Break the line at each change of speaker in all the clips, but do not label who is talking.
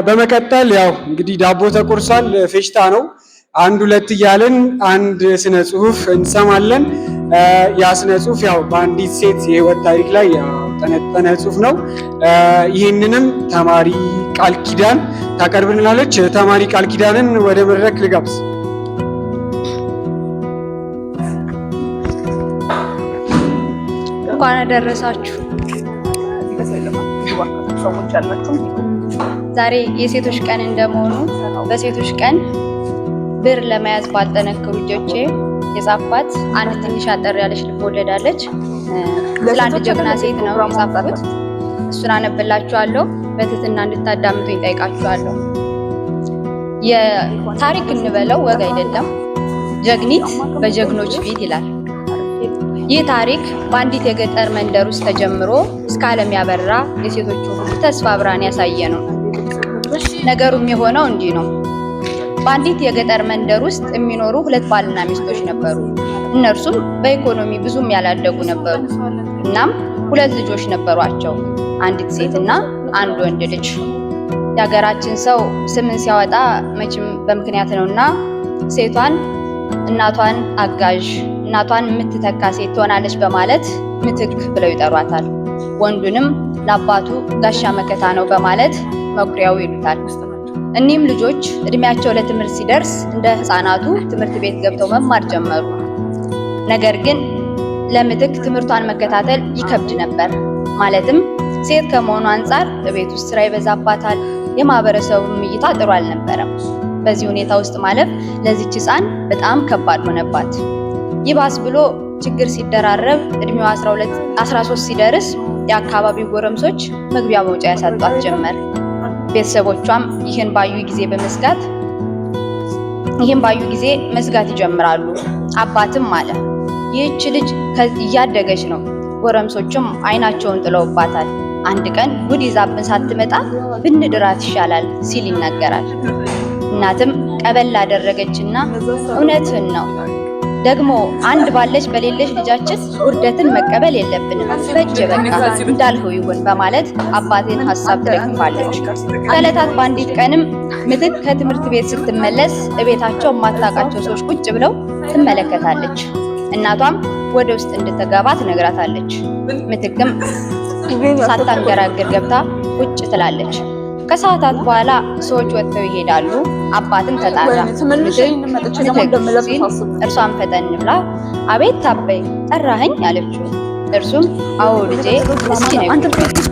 በመቀጠል ያው እንግዲህ ዳቦ ተቆርሷል፣ ፌሽታ ነው። አንድ ሁለት እያልን አንድ ስነ ጽሁፍ እንሰማለን። ያ ስነ ጽሁፍ ያው በአንዲት ሴት የህይወት ታሪክ ላይ ያጠነጠነ ጽሁፍ ነው። ይህንንም ተማሪ ቃል ኪዳን ታቀርብልናለች። ተማሪ ቃል ኪዳንን ወደ መድረክ ልጋብዝ።
እንኳን አደረሳችሁ። ዛሬ የሴቶች ቀን እንደመሆኑ በሴቶች ቀን ብር ለመያዝ ባልጠነከሩ እጆቼ የጻፍኳት አንድ ትንሽ አጠር ያለች ልብ ወለድ አለች። ስለ አንድ ጀግና ሴት ነው የጻፍኩት። እሱን አነብላችኋለሁ። በትህትና እንድታዳምጡኝ ጠይቃችኋለሁ። የታሪክ እንበለው ወግ አይደለም፣ ጀግኒት በጀግኖች ፊት ይላል። ይህ ታሪክ በአንዲት የገጠር መንደር ውስጥ ተጀምሮ እስከ ዓለም ያበራ የሴቶቹ ሁሉ ተስፋ ብርሃን ያሳየ ነው። ነገሩም የሆነው እንዲህ ነው። በአንዲት የገጠር መንደር ውስጥ የሚኖሩ ሁለት ባልና ሚስቶች ነበሩ። እነርሱም በኢኮኖሚ ብዙም ያላደጉ ነበሩ። እናም ሁለት ልጆች ነበሯቸው፣ አንዲት ሴትና አንድ ወንድ ልጅ። የሀገራችን ሰው ስምን ሲያወጣ መቼም በምክንያት ነውና ሴቷን እናቷን አጋዥ፣ እናቷን የምትተካ ሴት ትሆናለች በማለት ምትክ ብለው ይጠሯታል። ወንዱንም ለአባቱ ጋሻ መከታ ነው በማለት መኩሪያው ይሉታል። እኒህም ልጆች እድሜያቸው ለትምህርት ሲደርስ እንደ ሕፃናቱ ትምህርት ቤት ገብተው መማር ጀመሩ። ነገር ግን ለምትክ ትምህርቷን መከታተል ይከብድ ነበር። ማለትም ሴት ከመሆኑ አንጻር በቤት ውስጥ ስራ ይበዛባታል። የማህበረሰቡም እይታ ጥሩ አልነበረም። በዚህ ሁኔታ ውስጥ ማለፍ ለዚች ሕፃን በጣም ከባድ ሆነባት። ይባስ ብሎ ችግር ሲደራረብ እድሜዋ 13 ሲደርስ የአካባቢው ጎረምሶች መግቢያ መውጫ ያሳጧት ጀመር። ቤተሰቦቿም ይህን ባዩ ጊዜ መስጋት ይጀምራሉ። አባትም አለ ይህች ልጅ እያደገች ነው፣ ጎረምሶቹም አይናቸውን ጥለውባታል። አንድ ቀን ጉድ ይዛብን ሳትመጣ ብንድራት ይሻላል ሲል ይናገራል። እናትም ቀበል አደረገችና እውነትህን ነው፣ ደግሞ አንድ ባለች በሌለች ልጃችን ውርደትን መቀበል የለብንም፣ በእጅ በቃ እንዳልኸው ይሁን በማለት አባቴን ሀሳብ ትደግፋለች። ከዕለታት በአንዲት ቀንም ምትክ ከትምህርት ቤት ስትመለስ እቤታቸው የማታውቃቸው ሰዎች ቁጭ ብለው ትመለከታለች። እናቷም ወደ ውስጥ እንድትገባ ትነግራታለች። ምትክም ሳታንገራግር ገብታ ቁጭ ትላለች። ከሰዓታት በኋላ ሰዎች ወጥተው ይሄዳሉ። አባትም ተጣራ። ምትክ ሲል እርሷን ፈጠን ብላ አቤት ታበይ ጠራኸኝ አለችው። እርሱም አዎ ልጄ እስኪ ነይ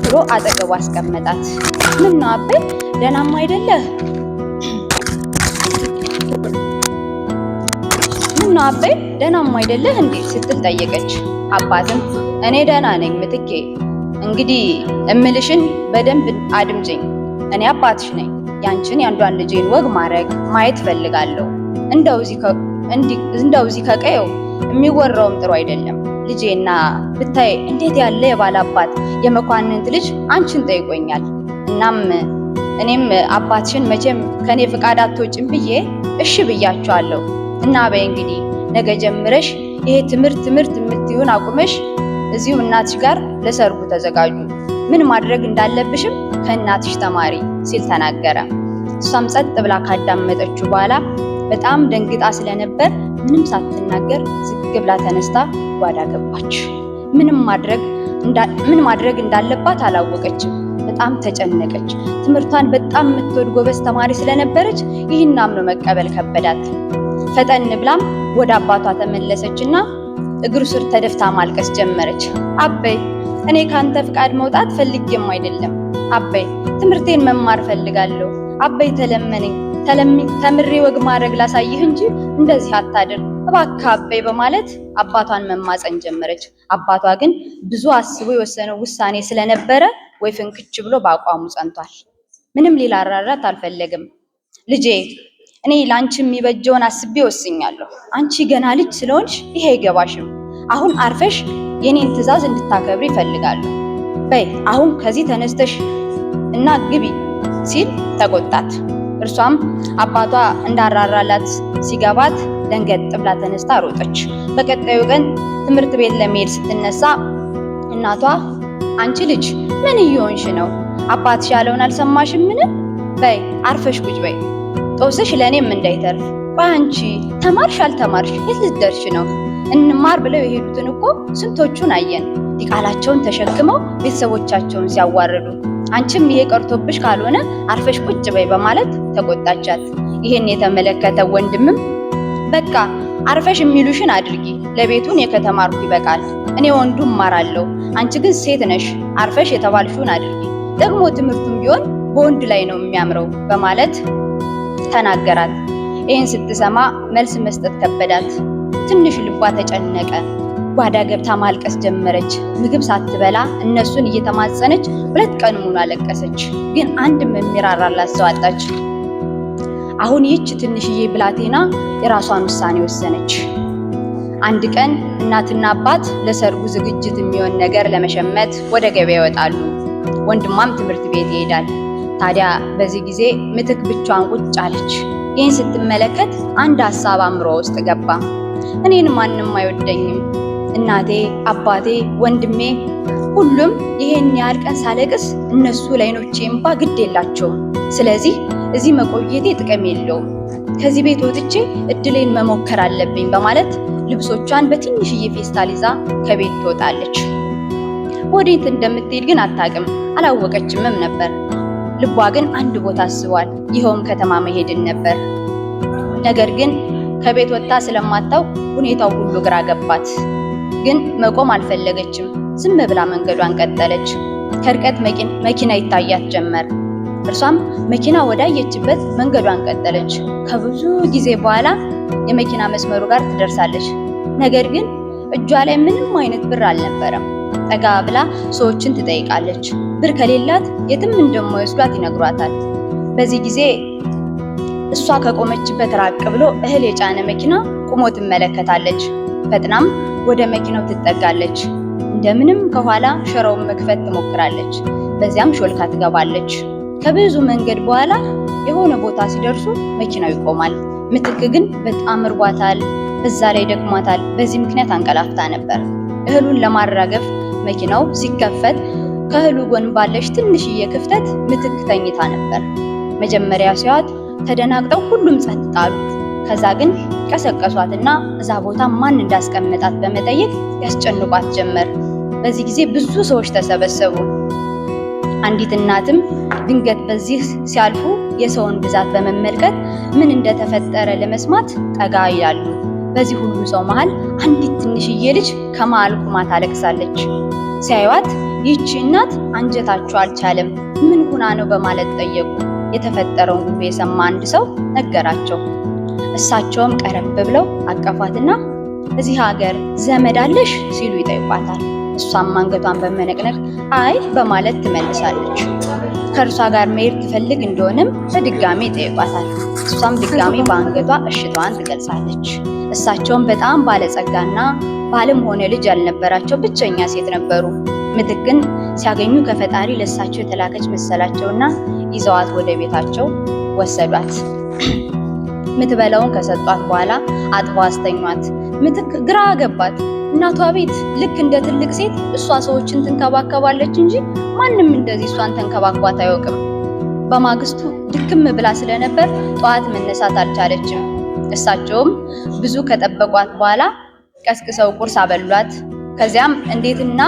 ብሎ አጠገቡ አስቀመጣት። ምን ነው አበይ ደህናማ አይደለህ? ምን ነው አበይ ደህናማ አይደለህ እንዴ ስትል ጠየቀች። አባትም እኔ ደህና ነኝ ምትኬ፣ እንግዲህ እምልሽን በደንብ አድምጪኝ። እኔ አባትሽ ነኝ። ያንቺን ያንዷን ልጄን ወግ ማየት ፈልጋለሁ። እንደው እዚህ ከቀየው የሚወራውም ጥሩ አይደለም። ልጄና ብታይ እንዴት ያለ የባል አባት የመኳንንት ልጅ አንቺን ጠይቆኛል። እናም እኔም አባትሽን መቼም ከኔ ፍቃድ አትወጭም ብዬ እሺ ብያቸዋለሁ። እና በይ እንግዲህ ነገ ጀምረሽ ይሄ ትምህርት የምትይውን አቁመሽ እዚሁ እናትሽ ጋር ለሰርጉ ተዘጋጁ። ምን ማድረግ እንዳለብሽም ከእናትሽ ተማሪ ሲል ተናገረ። እሷም ጸጥ ብላ ካዳመጠችው በኋላ በጣም ደንግጣ ስለነበር ምንም ሳትናገር ዝግ ብላ ተነስታ ጓዳ ገባች። ምን ማድረግ እንዳለባት አላወቀችም። በጣም ተጨነቀች። ትምህርቷን በጣም የምትወድ ጎበዝ ተማሪ ስለነበረች ይህን አምኖ መቀበል ከበዳት። ፈጠን ብላም ወደ አባቷ ተመለሰችና እግሩ ስር ተደፍታ ማልቀስ ጀመረች። አበይ እኔ ካንተ ፍቃድ መውጣት ፈልጌም አይደለም አበይ፣ ትምህርቴን መማር ፈልጋለሁ አበይ፣ ተምሬ ወግ ማድረግ ላሳይህ እንጂ እንደዚህ አታድር እባክህ አበይ በማለት አባቷን መማፀን ጀመረች። አባቷ ግን ብዙ አስቦ የወሰነው ውሳኔ ስለነበረ ወይ ፍንክች ብሎ በአቋሙ ጸንቷል። ምንም ሊራራራት አልፈለግም። ልጄ እኔ ላንቺ የሚበጀውን አስቤ ወስኛለሁ። አንቺ ገና ልጅ ስለሆንሽ ይሄ አይገባሽም። አሁን አርፈሽ የኔን ትዕዛዝ እንድታከብሪ ይፈልጋለሁ። በይ አሁን ከዚህ ተነስተሽ እና ግቢ ሲል ተቆጣት። እርሷም አባቷ እንዳራራላት ሲገባት ደንገጥ ብላ ተነስታ ሮጠች። በቀጣዩ ቀን ትምህርት ቤት ለመሄድ ስትነሳ እናቷ አንቺ ልጅ ምን እየሆንሽ ነው? አባትሽ ያለውን አልሰማሽም? ምን በይ አርፈሽ ቁጭ በይ፣ ጦስሽ ለእኔም እንዳይተርፍ። ቆይ አንቺ ተማርሽ አልተማርሽ የት ልትደርሽ ነው? እንማር ብለው የሄዱትን እኮ ስንቶቹን አየን፣ ዲቃላቸውን ተሸክመው ቤተሰቦቻቸውን ሲያዋርዱ። አንቺም ይሄ ቀርቶብሽ ካልሆነ አርፈሽ ቁጭ በይ በማለት ተቆጣቻት። ይህን የተመለከተ ወንድምም በቃ አርፈሽ የሚሉሽን አድርጊ፣ ለቤቱን የከተማርኩ ይበቃል፣ እኔ ወንዱ እማራለሁ፣ አንቺ ግን ሴት ነሽ፣ አርፈሽ የተባልሽውን አድርጊ፣ ደግሞ ትምህርቱም ቢሆን በወንድ ላይ ነው የሚያምረው በማለት ተናገራት። ይህን ስትሰማ መልስ መስጠት ከበዳት። ትንሽ ልቧ ተጨነቀ። ጓዳ ገብታ ማልቀስ ጀመረች። ምግብ ሳትበላ እነሱን እየተማጸነች 2 ቀን ሙሉ አለቀሰች። ግን አንድም የሚራራላት ሰው አጣች። አሁን ይህች ትንሽዬ ብላቴና የራሷን ውሳኔ ወሰነች። አንድ ቀን እናትና አባት ለሰርጉ ዝግጅት የሚሆን ነገር ለመሸመት ወደ ገበያ ይወጣሉ። ወንድሟም ትምህርት ቤት ይሄዳል። ታዲያ በዚህ ጊዜ ምትክ ብቻዋን ቁጭ አለች። ይህን ስትመለከት አንድ ሀሳብ አእምሮ ውስጥ ገባ። እኔን ማንም አይወደኝም፣ እናቴ፣ አባቴ፣ ወንድሜ ሁሉም ይሄን ያህል ቀን ሳለቅስ እነሱ ለዓይኖቼ እንባ ግድ የላቸውም። ስለዚህ እዚህ መቆየቴ ጥቅም የለውም። ከዚህ ቤት ወጥቼ እድሌን መሞከር አለብኝ በማለት ልብሶቿን በትንሽዬ ፌስታል ይዛ ከቤት ትወጣለች። ወዴት እንደምትሄድ ግን አታውቅም፣ አላወቀችምም ነበር። ልቧ ግን አንድ ቦታ አስቧል። ይኸውም ከተማ መሄድን ነበር። ነገር ግን ከቤት ወጥታ ስለማታውቅ ሁኔታው ሁሉ ግራ ገባት። ግን መቆም አልፈለገችም። ዝም ብላ መንገዷን ቀጠለች። ከርቀት መኪና ይታያት ጀመር። እርሷም መኪና ወዳየችበት መንገዷን ቀጠለች። ከብዙ ጊዜ በኋላ የመኪና መስመሩ ጋር ትደርሳለች። ነገር ግን እጇ ላይ ምንም አይነት ብር አልነበረም። ጠጋ ብላ ሰዎችን ትጠይቃለች። ብር ከሌላት የትም እንደማይወስዷት ይነግሯታል። በዚህ ጊዜ እሷ ከቆመችበት ራቅ ብሎ እህል የጫነ መኪና ቆሞ ትመለከታለች። ፈጥናም ወደ መኪናው ትጠጋለች። እንደምንም ከኋላ ሸራውን መክፈት ትሞክራለች። በዚያም ሾልካ ትገባለች። ከብዙ መንገድ በኋላ የሆነ ቦታ ሲደርሱ መኪናው ይቆማል። ምትክ ግን በጣም እርቧታል፣ በዛ ላይ ደክሟታል። በዚህ ምክንያት አንቀላፍታ ነበር። እህሉን ለማራገፍ መኪናው ሲከፈት ከእህሉ ጎን ባለች ትንሽዬ ክፍተት ምትክ ተኝታ ነበር። መጀመሪያ ሲያዩት ተደናግጠው ሁሉም ጸጥ አሉ። ከዛ ግን ቀሰቀሷትና እዛ ቦታ ማን እንዳስቀመጣት በመጠየቅ ያስጨንቋት ጀመር። በዚህ ጊዜ ብዙ ሰዎች ተሰበሰቡ። አንዲት እናትም ድንገት በዚህ ሲያልፉ የሰውን ብዛት በመመልከት ምን እንደተፈጠረ ለመስማት ጠጋ ይላሉ። በዚህ ሁሉ ሰው መሃል አንዲት ትንሽዬ ልጅ ከመሃል ቁማ ታለቅሳለች። ሲያዩት ይህች እናት አንጀታቸው አልቻለም። ምን ሆና ነው በማለት ጠየቁ። የተፈጠረውን ሁሉ የሰማ አንድ ሰው ነገራቸው። እሳቸውም ቀረብ ብለው አቀፏትና እዚህ ሀገር ዘመድ አለሽ ሲሉ ይጠይቋታል። እሷም አንገቷን በመነቅነቅ አይ በማለት ትመልሳለች። ከእርሷ ጋር መሄድ ትፈልግ እንደሆነም በድጋሚ ይጠይቋታል። እሷም ድጋሚ በአንገቷ እሽታዋን ትገልጻለች። እሳቸውም በጣም ባለጸጋና ባልም ሆነ ልጅ ያልነበራቸው ብቸኛ ሴት ነበሩ። ምትክን ሲያገኙ ከፈጣሪ ለእሳቸው የተላከች መሰላቸውና ይዘዋት ወደ ቤታቸው ወሰዷት። ምትበላውን ከሰጧት በኋላ አጥበው አስተኟት። ምትክ ግራ ገባት። እናቷ ቤት ልክ እንደ ትልቅ ሴት እሷ ሰዎችን ትንከባከባለች እንጂ ማንም እንደዚህ እሷን ተንከባክቧት አያውቅም። በማግስቱ ድክም ብላ ስለነበር ጠዋት መነሳት አልቻለችም። እሳቸውም ብዙ ከጠበቋት በኋላ ቀስቅሰው ቁርስ አበሏት። ከዚያም እንዴትና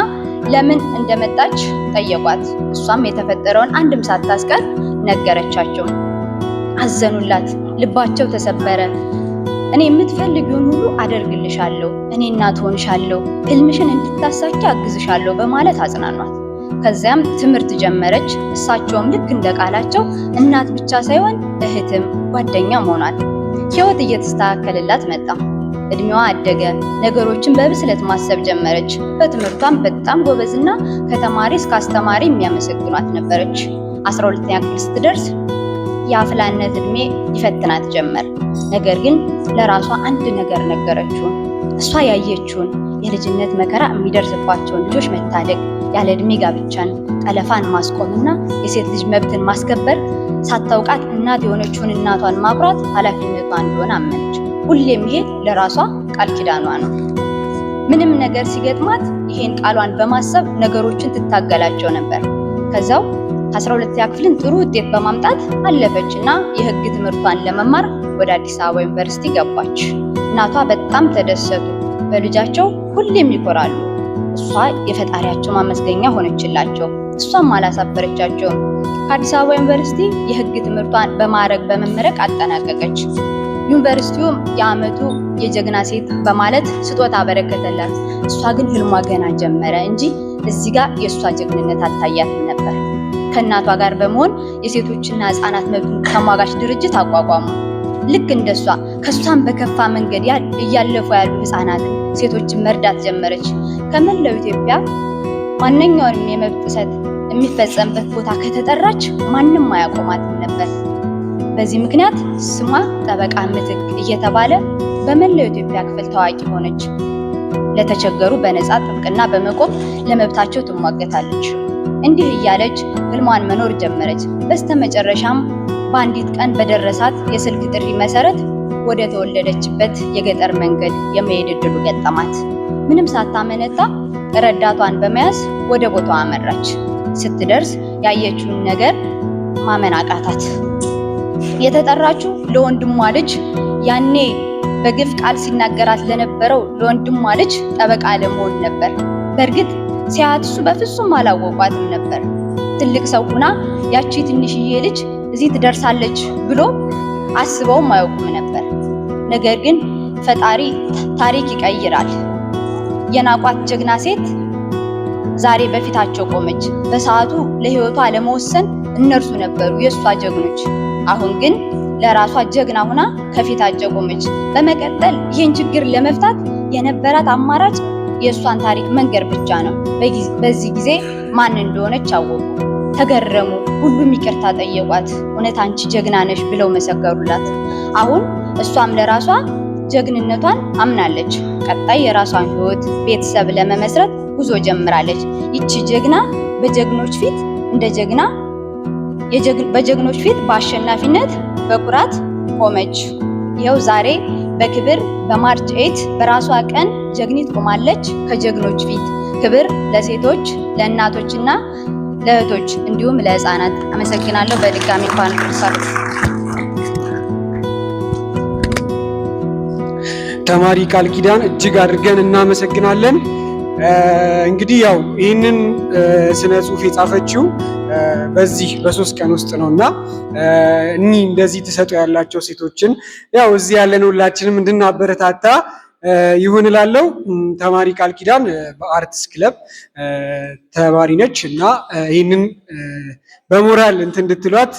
ለምን እንደመጣች ጠየቋት። እሷም የተፈጠረውን አንድም ሳታስቀር ነገረቻቸው። አዘኑላት፣ ልባቸው ተሰበረ። እኔ የምትፈልጊውን ሁሉ አደርግልሻለሁ፣ እኔ እናት ሆንሻለሁ፣ ህልምሽን እንድታሳኪ አግዝሻለሁ በማለት አጽናኗት። ከዚያም ትምህርት ጀመረች። እሳቸውም ልክ እንደ ቃላቸው እናት ብቻ ሳይሆን እህትም ጓደኛም ሆኗት። ህይወት እየተስተካከለላት መጣ። እድሜዋ አደገ። ነገሮችን በብስለት ማሰብ ጀመረች። በትምህርቷም በጣም ጎበዝና ከተማሪ እስከ አስተማሪ የሚያመሰግኗት ነበረች። 12ኛ ክፍል ስትደርስ የአፍላነት እድሜ ይፈትናት ጀመር። ነገር ግን ለራሷ አንድ ነገር ነገረችው። እሷ ያየችውን የልጅነት መከራ የሚደርስባቸውን ልጆች መታደግ፣ ያለ እድሜ ጋብቻን፣ ጠለፋን ማስቆምና የሴት ልጅ መብትን ማስከበር ሳታውቃት እናት የሆነችውን እናቷን ማኩራት ኃላፊነቷ እንደሆነ አመነች። ሁሌም ይሄ ለራሷ ቃል ኪዳኗ ነው። ምንም ነገር ሲገጥማት ይሄን ቃሏን በማሰብ ነገሮችን ትታገላቸው ነበር። ከዛው 12ኛ ክፍልን ጥሩ ውጤት በማምጣት አለፈች እና የህግ ትምህርቷን ለመማር ወደ አዲስ አበባ ዩኒቨርሲቲ ገባች። እናቷ በጣም ተደሰቱ። በልጃቸው ሁሌም ይኮራሉ። እሷ የፈጣሪያቸው ማመስገኛ ሆነችላቸው። እሷም አላሳፈረቻቸውም። ከአዲስ አበባ ዩኒቨርሲቲ የህግ ትምህርቷን በማዕረግ በመመረቅ አጠናቀቀች። ዩኒቨርሲቲውም የዓመቱ የጀግና ሴት በማለት ስጦታ አበረከተላት። እሷ ግን ህልሟ ገና ጀመረ እንጂ እዚህ ጋር የእሷ ጀግንነት አልታያትም ነበር። ከእናቷ ጋር በመሆን የሴቶችና ህፃናት መብት ተሟጋች ድርጅት አቋቋሙ። ልክ እንደሷ ከሷም በከፋ መንገድ እያለፉ ያሉ ህፃናትን፣ ሴቶችን መርዳት ጀመረች። ከመላው ኢትዮጵያ ማንኛውንም የመብት ጥሰት የሚፈጸምበት ቦታ ከተጠራች ማንም አያቆማትም ነበር። በዚህ ምክንያት ስሟ ጠበቃ ምትክ እየተባለ በመላው ኢትዮጵያ ክፍል ታዋቂ ሆነች። ለተቸገሩ በነፃ ጥብቅና በመቆም ለመብታቸው ትሟገታለች። እንዲህ እያለች ህልሟን መኖር ጀመረች። በስተመጨረሻም በአንዲት ቀን በደረሳት የስልክ ጥሪ መሰረት ወደ ተወለደችበት የገጠር መንገድ የመሄድ እድሉ ገጠማት። ምንም ሳታመነታ ረዳቷን በመያዝ ወደ ቦታው አመራች። ስትደርስ ያየችውን ነገር ማመን አቃታት። የተጠራችው ለወንድሟ ልጅ ያኔ በግፍ ቃል ሲናገራት ለነበረው ለወንድሟ ልጅ ጠበቃ ለመሆን ነበር። በእርግጥ ሲያት እሱ በፍጹም አላወቋትም ነበር። ትልቅ ሰው ሁና ያቺ ትንሽዬ ልጅ እዚህ ትደርሳለች ብሎ አስበውም አያውቁም ነበር። ነገር ግን ፈጣሪ ታሪክ ይቀይራል። የናቋት ጀግና ሴት ዛሬ በፊታቸው ቆመች። በሰዓቱ ለህይወቷ ለመወሰን እነርሱ ነበሩ የእሷ ጀግኖች። አሁን ግን ለራሷ ጀግና ሁና ከፊታቸው ቆመች። በመቀጠል ይህን ችግር ለመፍታት የነበራት አማራጭ የእሷን ታሪክ መንገር ብቻ ነው። በዚህ ጊዜ ማን እንደሆነች አወቁ፣ ተገረሙ። ሁሉም ይቅርታ ጠየቋት። እውነት አንቺ ጀግና ነሽ ብለው መሰከሩላት። አሁን እሷም ለራሷ ጀግንነቷን አምናለች። ቀጣይ የራሷን ህይወት፣ ቤተሰብ ለመመስረት ጉዞ ጀምራለች። ይቺ ጀግና በጀግኖች ፊት እንደ ጀግና በጀግኖች ፊት በአሸናፊነት በኩራት ቆመች። ይኸው ዛሬ በክብር በማርች 8 በራሷ ቀን ጀግኒት ቆማለች ከጀግኖች ፊት። ክብር ለሴቶች፣ ለእናቶችና ለእህቶች እንዲሁም ለህፃናት። አመሰግናለሁ። በድጋሚ እንኳን ደረሳችሁ።
ተማሪ ቃል ኪዳን እጅግ አድርገን እናመሰግናለን። እንግዲህ ያው ይህንን ስነ ጽሁፍ የጻፈችው በዚህ በ3 ቀን ውስጥ ነው እና እኒህ እንደዚህ ተሰጥኦ ያላቸው ሴቶችን ያው እዚህ ያለን ሁላችንም እንድናበረታታ ይሁን እላለሁ። ተማሪ ቃል ኪዳን በአርትስ ክለብ ተማሪ ነች እና ይህንን በሞራል እንትን እንድትሏት